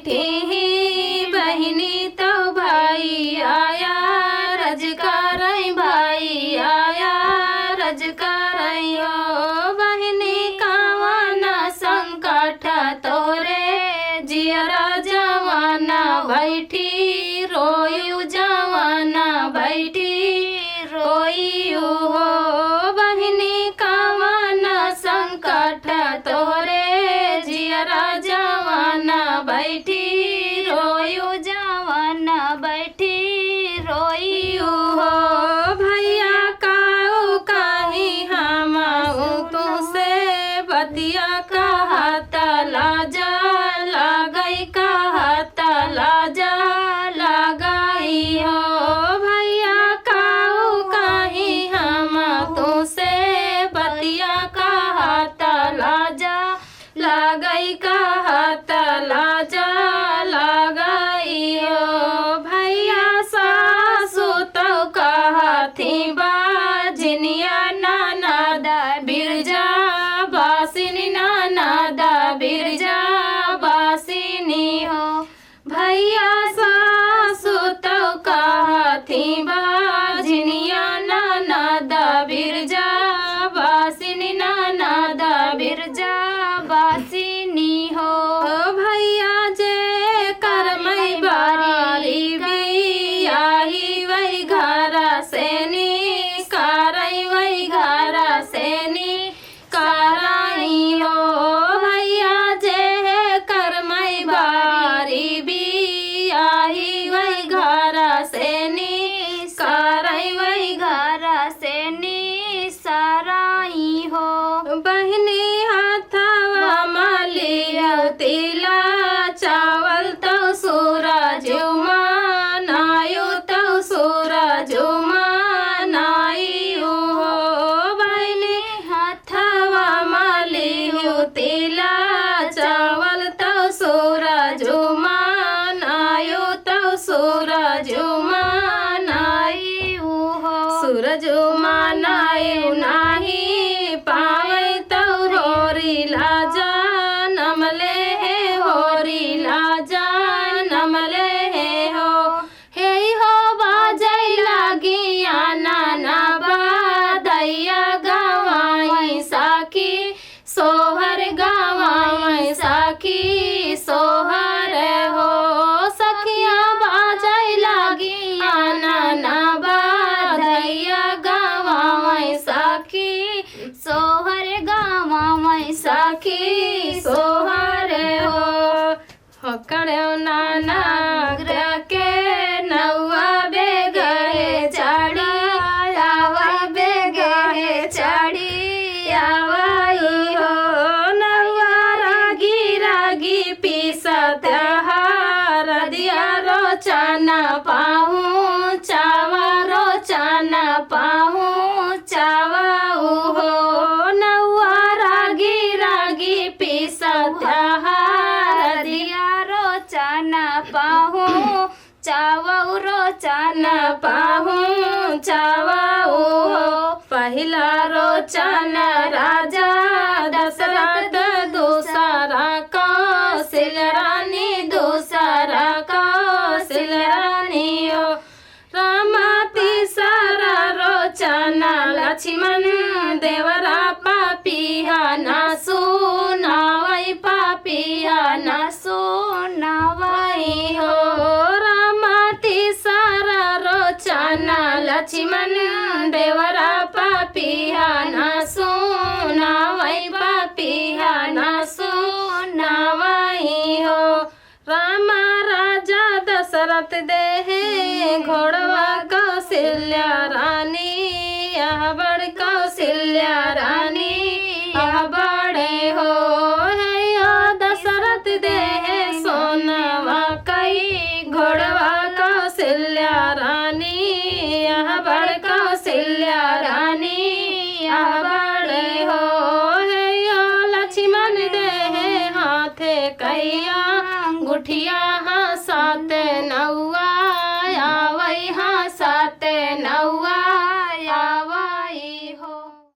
बैठी बहिनी तो भाई आया रजकार भाई आया रजकार हो बहिनी कावाना संकट तोरे जियरा जवाना बैठी रोयू जवाना बैठी रोयू हो बहिनी कावाना संकट तोरे जियरा जवाना बैठी रोयू जवाना बैठी रोयू हो भैया काऊ कहीं हम तुमसे बतिया कहता लाजा लागई कहता लाजा लगाई हो भैया काऊ कहीं हम तुमसे बतिया कहता लाजा लागई कहता लाजा लगाई हो भैया सासु तो कहती बाजिनिया नानादा बिरजा बासिनी नानादा बिरजा बासिनी हो भैया सासु तो कहती बाजिनिया नानादा बिरजा बासिनी नानादा बिरजा बासिनी हो भैया जे करमई बारी भी आई वही घरा सेनी कारई वही घरा सेनी कारई हो भैया जे करमई बारी भी आई वही घरा सेनी कारई वही घरा सेनी साराई हो बहिनी हाथवा मालिया तिला चावल तो सूरज मानायु तो सूरज मानायु हो बहिनी हाथवा मालिया तिला चावल तो सूरज मानायु तो सूरज मानायु हो सूरज मानायु नाही पावे तो होरी लाजा नमले है होरी लाजा नमले है हो हे हो बाजै लागी आना ना बादैया गवाई साखी सोहर गवाई साखी सोहर हो सखिया बाजै लागी आना ना बादैया गवाई साखी सोहर गवाई साखी सोहर हो करे नाना ग्रह के नौआ बेगहे चाड़ी आवा बेगहे चाड़ी आवाई हो नौआ रागी रागी पीसत हार दिया रोचना पाहूँ चावा रोचना पाहूँ चावाऊ हो नौआ रागी रागी पीसत हार दिया रोचना पाहूँ चावाऊ रोचना पाहूँ चावाऊ हो पहला रोचना राजा दशरथ दूसरा कौशल रानी दूसरा कौशल रानी हो रामा तीसरा रोचना लक्ष्मण देवरा पापिया ना सुनावई पापिया ना सुनावई हो रामा तीसरा रोचना लक्ष्मण देवरा पापिया ना सुनावई पापिया ना सुनावई हो रामा राजा दशरथ देहे घोड़वा कौशल्या रानी यह बड़ कौशल्या रानी यह बड़े हो है यो दशरथ देहे सोनवा कई घोड़वा कौशल्या रानी यह बड़ कौशल्या रानी यह बड़े हो है यो लक्ष्मण देहे हाथे कैया गुठिया